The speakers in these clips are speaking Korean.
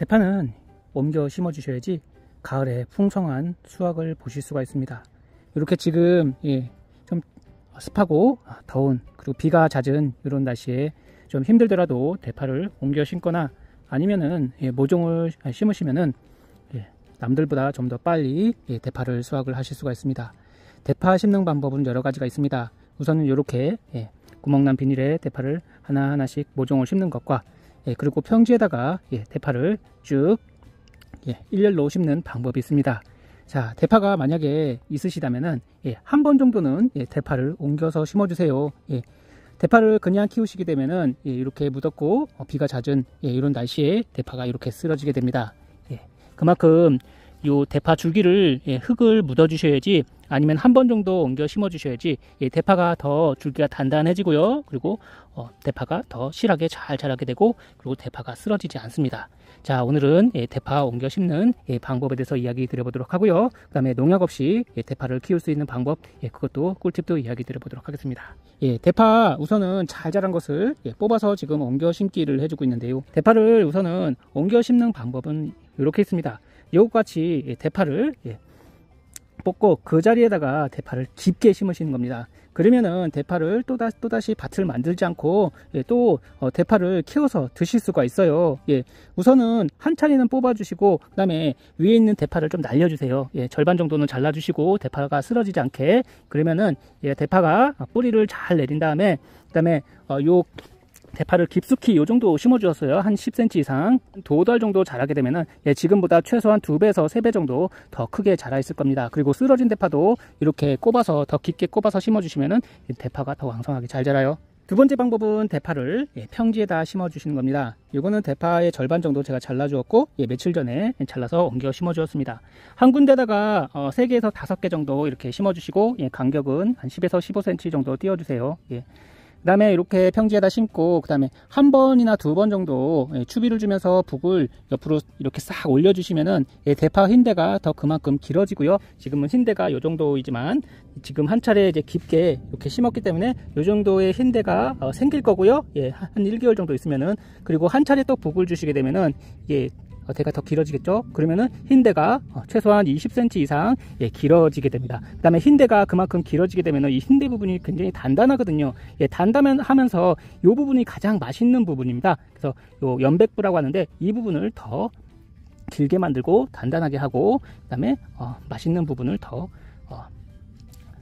대파는 옮겨 심어 주셔야지 가을에 풍성한 수확을 보실 수가 있습니다. 이렇게 지금 좀 습하고 더운, 그리고 비가 잦은 이런 날씨에 좀 힘들더라도 대파를 옮겨 심거나 아니면은 모종을 심으시면은 남들보다 좀 더 빨리 대파를 수확을 하실 수가 있습니다. 대파 심는 방법은 여러 가지가 있습니다. 우선은 이렇게 구멍난 비닐에 대파를 하나하나씩 모종을 심는 것과 그리고 평지에다가 대파를 쭉 일렬로 심는 방법이 있습니다. 자, 대파가 만약에 있으시다면은 한 번 정도는 대파를 옮겨서 심어주세요. 대파를 그냥 키우시게 되면은 이렇게 무덥고 비가 잦은 이런 날씨에 대파가 이렇게 쓰러지게 됩니다. 그만큼 요 대파 줄기를 흙을 묻어 주셔야지, 아니면 한 번 정도 옮겨 심어 주셔야지 대파가 더 줄기가 단단해지고요, 그리고 대파가 더 실하게 잘 자라게 되고, 그리고 대파가 쓰러지지 않습니다. 자, 오늘은 대파 옮겨 심는 방법에 대해서 이야기 드려보도록 하고요. 그 다음에 농약 없이 대파를 키울 수 있는 방법, 그것도 꿀팁도 이야기 드려보도록 하겠습니다. 대파 우선은 잘 자란 것을 뽑아서 지금 옮겨 심기를 해주고 있는데요. 대파를 우선은 옮겨 심는 방법은 이렇게 있습니다. 이것같이 대파를 뽑고 그 자리에다가 대파를 깊게 심으시는 겁니다. 그러면은 대파를 또다시 밭을 만들지 않고 또 대파를 키워서 드실 수가 있어요. 우선은 한 차례는 뽑아주시고, 그 다음에 위에 있는 대파를 좀 날려주세요. 절반 정도는 잘라주시고 대파가 쓰러지지 않게. 그러면은 대파가 뿌리를 잘 내린 다음에, 그 다음에 요 대파를 깊숙이 요 정도 심어 주었어요. 한 10cm 이상, 2달 정도 자라게 되면은 지금보다 최소한 2배에서 3배 정도 더 크게 자라 있을 겁니다. 그리고 쓰러진 대파도 이렇게 꼽아서, 더 깊게 꼽아서 심어 주시면은 대파가 더 왕성하게 잘 자라요. 두 번째 방법은 대파를 평지에다 심어 주시는 겁니다. 이거는 대파의 절반 정도 제가 잘라 주었고 며칠 전에 잘라서 옮겨 심어 주었습니다. 한 군데다가 3개에서 5개 정도 이렇게 심어 주시고 간격은 한 10에서 15cm 정도 띄워 주세요. 그 다음에 이렇게 평지에다 심고, 그 다음에 한 번이나 2번 정도 추비를 주면서 북을 옆으로 이렇게 싹 올려주시면은 대파 흰대가 더 그만큼 길어지고요. 지금은 흰대가 요 정도이지만 지금 한 차례 이제 깊게 이렇게 심었기 때문에 요 정도의 흰대가 생길 거고요. 한 1개월 정도 있으면은, 그리고 한 차례 또 북을 주시게 되면은 대가 더 길어지겠죠. 그러면은 흰대가 최소한 20cm 이상 길어지게 됩니다. 그 다음에 흰대가 그만큼 길어지게 되면은 이 흰대 부분이 굉장히 단단하거든요. 단단하면서 이 부분이 가장 맛있는 부분입니다. 그래서 요 연백부라고 하는데, 이 부분을 더 길게 만들고 단단하게 하고, 그 다음에 맛있는 부분을 더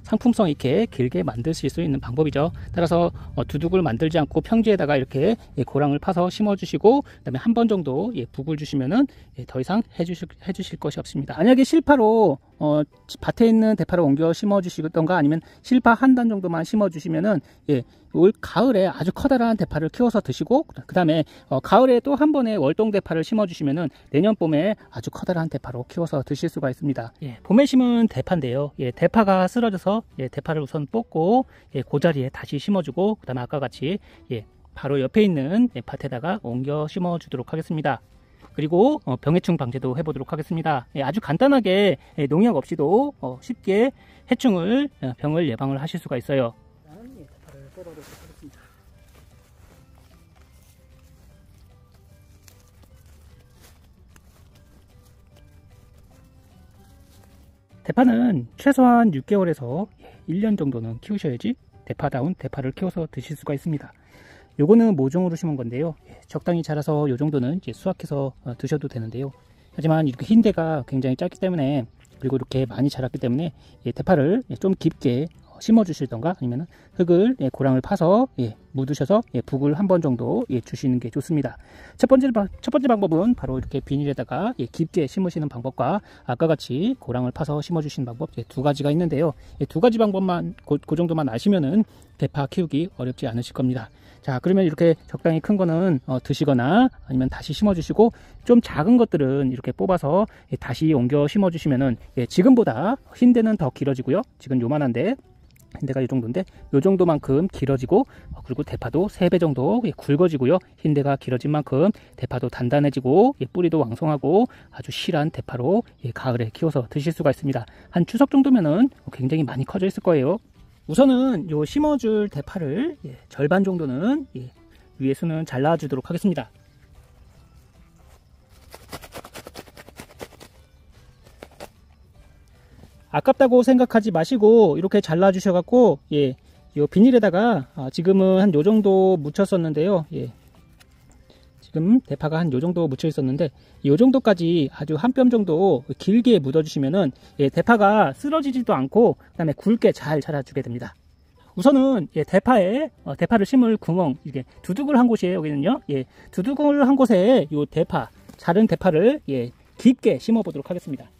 상품성 있게 길게 만드실 수 있는 방법이죠. 따라서 두둑을 만들지 않고 평지에다가 이렇게 고랑을 파서 심어 주시고, 그 다음에 한 번 정도 북을 주시면은 더 이상 해주실 것이 없습니다. 만약에 실파로 밭에 있는 대파를 옮겨 심어 주시던가, 아니면 실파 한 단 정도만 심어 주시면은 올 가을에 아주 커다란 대파를 키워서 드시고, 그 다음에 가을에 또 한 번에 월동 대파를 심어 주시면은 내년 봄에 아주 커다란 대파로 키워서 드실 수가 있습니다. 봄에 심은 대파인데요. 대파가 쓰러져서 대파를 우선 뽑고 그 자리에 다시 심어주고, 그 다음에 아까 같이 바로 옆에 있는 밭에다가 옮겨 심어 주도록 하겠습니다. 그리고 병해충 방제도 해보도록 하겠습니다. 아주 간단하게 농약 없이도 쉽게 해충을, 병을 예방을 하실 수가 있어요. 대파를 뽑아보도록 하겠습니다. 대파는 최소한 6개월에서 1년 정도는 키우셔야지 대파다운 대파를 키워서 드실 수가 있습니다. 요거는 모종으로 심은 건데요. 적당히 자라서 요 정도는 이제 수확해서 드셔도 되는데요. 하지만 이렇게 흰대가 굉장히 짧기 때문에, 그리고 이렇게 많이 자랐기 때문에 대파를 좀 깊게 심어 주실던가, 아니면 흙을 고랑을 파서 묻으셔서 북을 한 번 정도 주시는 게 좋습니다. 첫 번째 방법은 바로 이렇게 비닐에다가 깊게 심으시는 방법과 아까 같이 고랑을 파서 심어 주시는 방법, 두 가지가 있는데요. 두 가지 방법만 그 정도만 아시면은 대파 키우기 어렵지 않으실 겁니다. 자, 그러면 이렇게 적당히 큰 거는 드시거나 아니면 다시 심어 주시고, 좀 작은 것들은 이렇게 뽑아서 다시 옮겨 심어 주시면은 지금보다 흰대는 더 길어지고요. 지금 요만한데 흰대가 이 정도인데 이 정도만큼 길어지고, 그리고 대파도 3배 정도 굵어지고요. 흰대가 길어진 만큼 대파도 단단해지고 뿌리도 왕성하고 아주 실한 대파로 가을에 키워서 드실 수가 있습니다. 한 추석 정도면은 굉장히 많이 커져 있을 거예요. 우선은 요 심어줄 대파를 절반 정도는 위에서는 잘라주도록 하겠습니다. 아깝다고 생각하지 마시고 이렇게 잘라 주셔 갖고 예, 요 비닐에다가 지금은 한 요 정도 묻혔었는데요. 예. 지금 대파가 한 요 정도 묻혀 있었는데 요 정도까지 아주 한 뼘 정도 길게 묻어 주시면은 예, 대파가 쓰러지지도 않고 그다음에 굵게 잘 자라주게 됩니다. 우선은 예, 대파에 대파를 심을 구멍, 이게 두둑을 한 곳이에요. 여기는요. 예, 두둑을 한 곳에 요 대파, 자른 대파를 예, 깊게 심어 보도록 하겠습니다.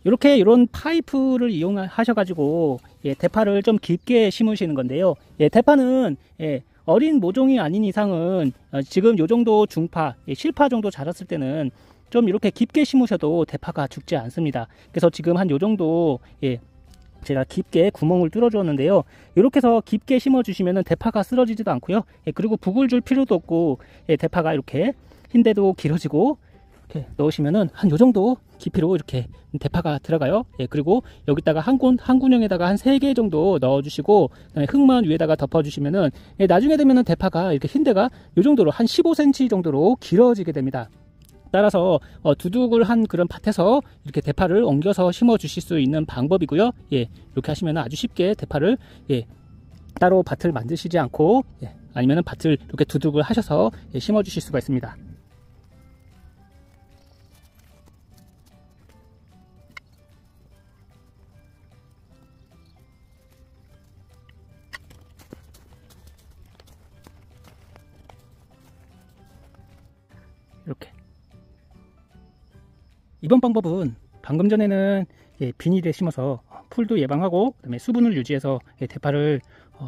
이렇게 이런 파이프를 이용하셔가지고 예, 대파를 좀 깊게 심으시는 건데요. 예, 대파는 예, 어린 모종이 아닌 이상은 지금 요 정도 중파, 예, 실파 정도 자랐을 때는 좀 이렇게 깊게 심으셔도 대파가 죽지 않습니다. 그래서 지금 한 요 정도 예, 제가 깊게 구멍을 뚫어 주었는데요. 이렇게 해서 깊게 심어 주시면 대파가 쓰러지지도 않고요. 예, 그리고 북을 줄 필요도 없고 예, 대파가 이렇게 흰데도 길어지고 이렇게 넣으시면은 한 요 정도 깊이로 이렇게 대파가 들어가요. 예, 그리고 여기다가 한 군형에다가 한 3개 정도 넣어 주시고 흙만 위에다가 덮어 주시면은 예, 나중에 되면은 대파가 이렇게 흰데가 요 정도로 한 15cm 정도로 길어지게 됩니다. 따라서 두둑을 한 그런 밭에서 이렇게 대파를 옮겨서 심어 주실 수 있는 방법이고요. 예, 이렇게 하시면 아주 쉽게 대파를 예, 따로 밭을 만드시지 않고 예, 아니면은 밭을 이렇게 두둑을 하셔서 예, 심어 주실 수가 있습니다. 이렇게. 이번 방법은 방금 전에는 예, 비닐에 심어서 풀도 예방하고 그다음에 수분을 유지해서 예, 대파를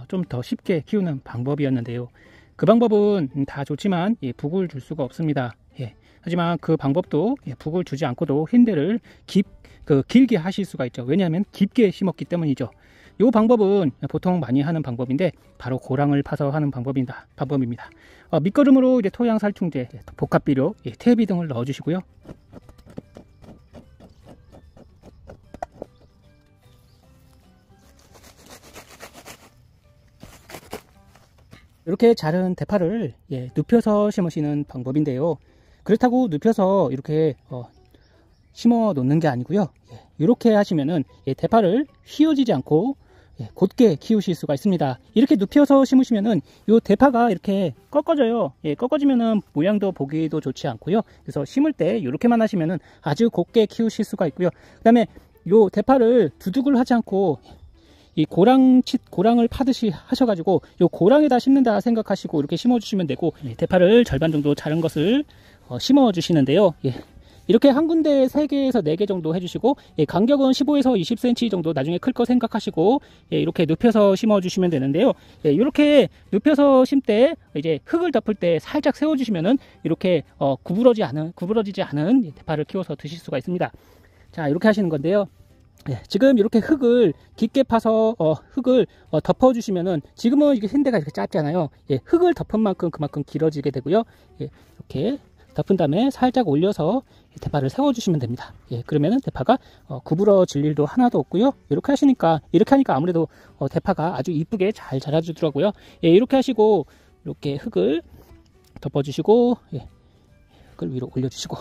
좀 더 쉽게 키우는 방법이었는데요. 그 방법은 다 좋지만 예, 북을 줄 수가 없습니다. 예, 하지만 그 방법도 예, 북을 주지 않고도 흰대를 길게 하실 수가 있죠. 왜냐하면 깊게 심었기 때문이죠. 이 방법은 보통 많이 하는 방법인데 바로 고랑을 파서 하는 방법입니다. 밑거름으로 이제 토양 살충제, 복합비료, 예, 퇴비 등을 넣어 주시고요. 이렇게 자른 대파를 예, 눕혀서 심으시는 방법인데요. 그렇다고 눕혀서 이렇게 심어 놓는 게 아니고요. 예, 이렇게 하시면은 예, 대파를 휘어지지 않고 예, 곧게 키우실 수가 있습니다. 이렇게 눕혀서 심으시면은 이 대파가 이렇게 꺾어져요. 예, 꺾어지면은 모양도 보기도 좋지 않고요. 그래서 심을 때 이렇게만 하시면은 아주 곧게 키우실 수가 있고요. 그 다음에 이 대파를 두둑을 하지 않고 이 고랑을 파듯이 하셔가지고 이 고랑에다 심는다 생각하시고 이렇게 심어주시면 되고 예, 대파를 절반 정도 자른 것을 심어주시는데요. 예. 이렇게 한 군데에 3개에서 4개 정도 해주시고 예, 간격은 15에서 20cm 정도 나중에 클 거 생각하시고 예, 이렇게 눕혀서 심어주시면 되는데요. 예, 이렇게 눕혀서 심때 이제 흙을 덮을 때 살짝 세워주시면은 이렇게 구부러지지 않은 대파를 키워서 드실 수가 있습니다. 자, 이렇게 하시는 건데요. 예, 지금 이렇게 흙을 깊게 파서 흙을 덮어주시면은 지금은 이게 흰대가 이렇게 짧잖아요. 예, 흙을 덮은 만큼 그만큼 길어지게 되고요. 예, 이렇게 덮은 다음에 살짝 올려서 대파를 세워주시면 됩니다. 예, 그러면은 대파가 구부러질 일도 하나도 없고요. 이렇게 하니까 아무래도 대파가 아주 이쁘게 잘 자라주더라고요. 예, 이렇게 하시고 이렇게 흙을 덮어주시고 예, 흙을 위로 올려주시고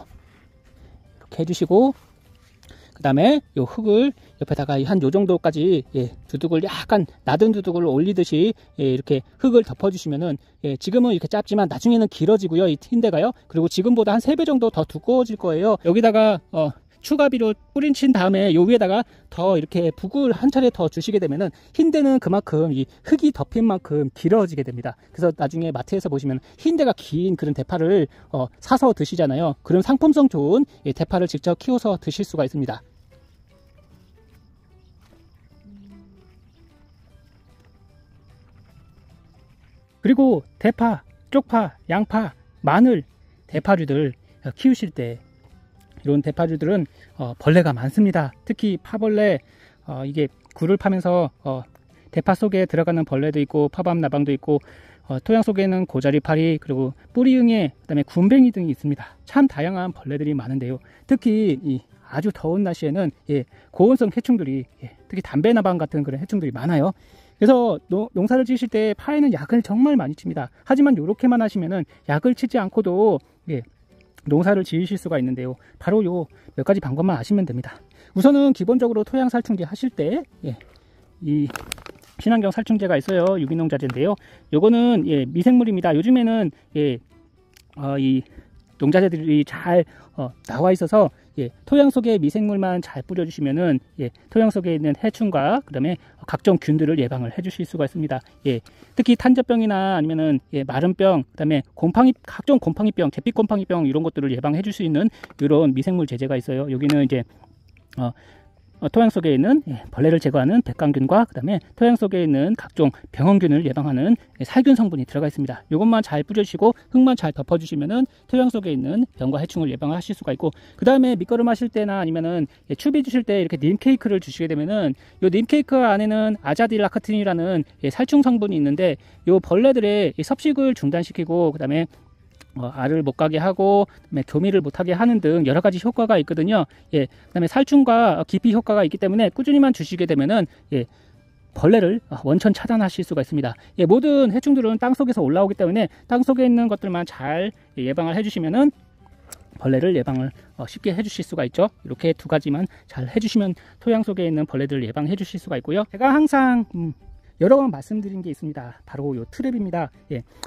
이렇게 해주시고 그 다음에 요 흙을 옆에다가 한 요 정도까지 예, 두둑을 약간 낮은 두둑을 올리듯이 예, 이렇게 흙을 덮어주시면은 예, 지금은 이렇게 짧지만 나중에는 길어지고요. 이 흰대가요. 그리고 지금보다 한 3배 정도 더 두꺼워질 거예요. 여기다가 추가 비료 뿌린 다음에 요 위에다가 더 이렇게 북을 한 차례 더 주시게 되면은 흰대는 그만큼 이 흙이 덮인 만큼 길어지게 됩니다. 그래서 나중에 마트에서 보시면 흰대가 긴 그런 대파를 사서 드시잖아요. 그런 상품성 좋은 대파를 직접 키워서 드실 수가 있습니다. 그리고 대파, 쪽파, 양파, 마늘, 대파류들 키우실 때 이런 대파류들은 벌레가 많습니다. 특히 파벌레, 이게 굴을 파면서 대파 속에 들어가는 벌레도 있고 파밤 나방도 있고 토양 속에는 고자리파리 그리고 뿌리응애 그다음에 군뱅이 등이 있습니다. 참 다양한 벌레들이 많은데요. 특히 이 아주 더운 날씨에는 예, 고온성 해충들이 예, 특히 담배나방 같은 그런 해충들이 많아요. 그래서 농사를 지으실 때 파에는 약을 정말 많이 칩니다. 하지만 이렇게만 하시면은 약을 치지 않고도 농사를 지으실 수가 있는데요. 바로 요 몇 가지 방법만 아시면 됩니다. 우선은 기본적으로 토양 살충제 하실 때 이 친환경 살충제가 있어요. 유기농 자재인데요. 요거는 미생물입니다. 요즘에는 이 농자재들이 잘 나와 있어서 토양 속에 미생물만 잘 뿌려주시면은 토양 속에 있는 해충과 그다음에 각종 균들을 예방을 해주실 수가 있습니다. 특히 탄저병이나 아니면은 마른병, 그다음에 각종 곰팡이병, 잿빛 곰팡이병 이런 것들을 예방해 줄 수 있는 이런 미생물 제제가 있어요. 여기는 이제 토양 속에 있는 벌레를 제거하는 백광균과 그다음에 토양 속에 있는 각종 병원균을 예방하는 살균 성분이 들어가 있습니다. 이것만 잘 뿌려주시고 흙만 잘 덮어주시면은 토양 속에 있는 병과 해충을 예방하실 수가 있고, 그 다음에 밑거름 하실 때나 아니면은 추비 주실 때 이렇게 님 케이크를 주시게 되면은 이 님 케이크 안에는 아자딜라카틴이라는 살충 성분이 있는데 이 벌레들의 섭식을 중단시키고 그다음에 알을 못 가게 하고 그다음에 교미를 못하게 하는 등 여러 가지 효과가 있거든요. 그다음에 살충과 기피 효과가 있기 때문에 꾸준히만 주시게 되면은 벌레를 원천 차단하실 수가 있습니다. 모든 해충들은 땅 속에서 올라오기 때문에 땅 속에 있는 것들만 잘 예방을 해주시면은 벌레를 예방을 쉽게 해주실 수가 있죠. 이렇게 두 가지만 잘 해주시면 토양 속에 있는 벌레들을 예방해 주실 수가 있고요. 제가 항상 여러 번 말씀드린 게 있습니다. 바로 요 트랩입니다.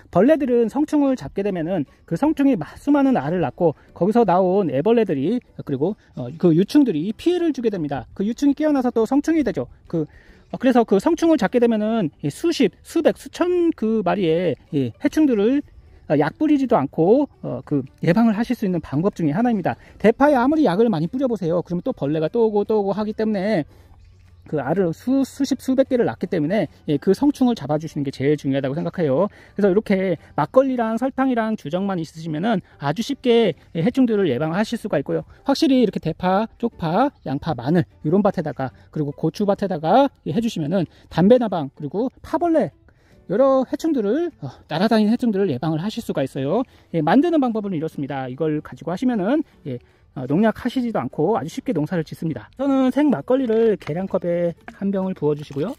벌레들은 성충을 잡게 되면은 그 성충이 수많은 알을 낳고 거기서 나온 애벌레들이 그리고 그 유충들이 피해를 주게 됩니다. 그 유충이 깨어나서 또 성충이 되죠. 그래서 그 성충을 잡게 되면은 수십, 수백, 수천 그 마리의 해충들을 약 뿌리지도 않고 예방을 하실 수 있는 방법 중에 하나입니다. 대파에 아무리 약을 많이 뿌려보세요. 그러면 또 벌레가 또 오고 하기 때문에 그 알을 수십 수백 개를 낳기 때문에 그 성충을 잡아주시는 게 제일 중요하다고 생각해요. 그래서 이렇게 막걸리랑 설탕이랑 주정만 있으시면은 아주 쉽게 해충들을 예방하실 수가 있고요. 확실히 이렇게 대파, 쪽파, 양파, 마늘 이런 밭에다가 그리고 고추밭에다가 해주시면은 담배나방 그리고 파벌레 여러 해충들을 날아다니는 해충들을 예방을 하실 수가 있어요. 만드는 방법은 이렇습니다. 이걸 가지고 하시면은 농약 하시지도 않고 아주 쉽게 농사를 짓습니다. 저는 생 막걸리를 계량컵에 한 병을 부어 주시고요.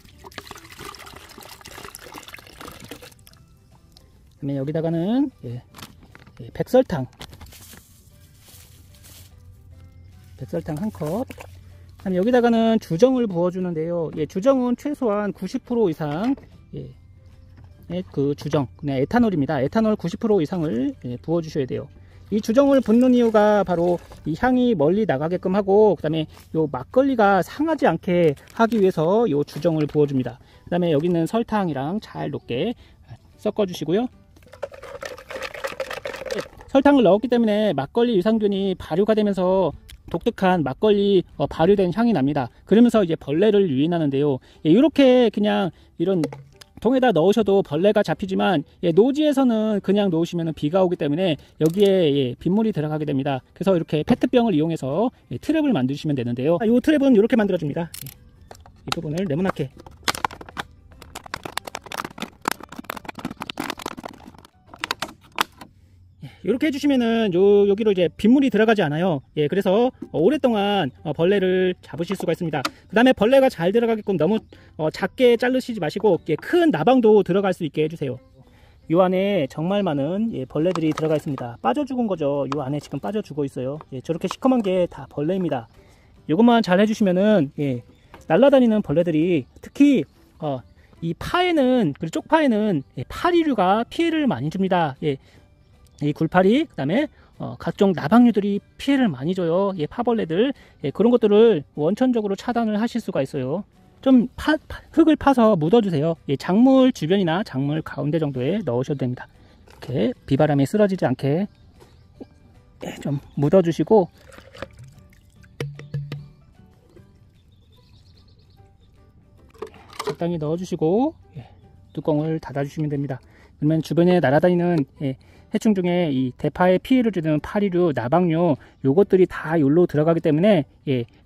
그다음에 여기다가는 백설탕 한 컵. 그다음에 여기다가는 주정을 부어 주는데요. 주정은 최소한 90% 이상 그 주정, 그냥 에탄올입니다. 에탄올 90% 이상을 부어 주셔야 돼요. 이 주정을 붓는 이유가 바로 이 향이 멀리 나가게끔 하고 그다음에 요 막걸리가 상하지 않게 하기 위해서 요 주정을 부어줍니다. 그다음에 여기 있는 설탕이랑 잘 녹게 섞어 주시고요. 설탕을 넣었기 때문에 막걸리 유산균이 발효가 되면서 독특한 막걸리 발효된 향이 납니다. 그러면서 이제 벌레를 유인하는데요. 이렇게 그냥 이런 통에다 넣으셔도 벌레가 잡히지만 노지에서는 그냥 놓으시면 비가 오기 때문에 여기에 빗물이 들어가게 됩니다. 그래서 이렇게 페트병을 이용해서 트랩을 만드시면 되는데요. 이 트랩은 이렇게 만들어 줍니다. 이 부분을 네모나게 이렇게 해주시면은 여기로 이제 빗물이 들어가지 않아요. 그래서 오랫동안 벌레를 잡으실 수가 있습니다. 그 다음에 벌레가 잘 들어가게끔 너무 작게 자르시지 마시고 큰 나방도 들어갈 수 있게 해주세요. 이 안에 정말 많은 벌레들이 들어가 있습니다. 빠져 죽은 거죠. 이 안에 지금 빠져 죽어 있어요. 저렇게 시커먼 게 다 벌레입니다. 이것만 잘 해주시면은 날아다니는 벌레들이 특히 이 파에는 그리고 쪽파에는 파리류가 피해를 많이 줍니다. 이 굴파리, 그 다음에 각종 나방류들이 피해를 많이 줘요. 파벌레들, 그런 것들을 원천적으로 차단을 하실 수가 있어요. 좀 흙을 파서 묻어주세요. 작물 주변이나 작물 가운데 정도에 넣으셔도 됩니다. 이렇게 비바람에 쓰러지지 않게 좀 묻어주시고, 적당히 넣어주시고 뚜껑을 닫아주시면 됩니다. 그러면 주변에 날아다니는 해충 중에 이 대파에 피해를 주는 파리류, 나방류 요것들이 다 여기로 들어가기 때문에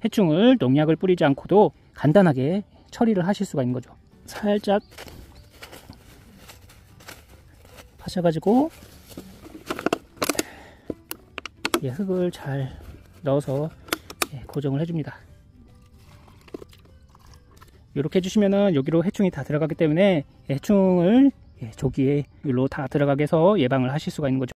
해충을 농약을 뿌리지 않고도 간단하게 처리를 하실 수가 있는 거죠. 살짝 파셔가지고 흙을 잘 넣어서 고정을 해줍니다. 이렇게 해주시면은 여기로 해충이 다 들어가기 때문에 해충을 조기에 여기로 다 들어가게 해서 예방을 하실 수가 있는 거죠.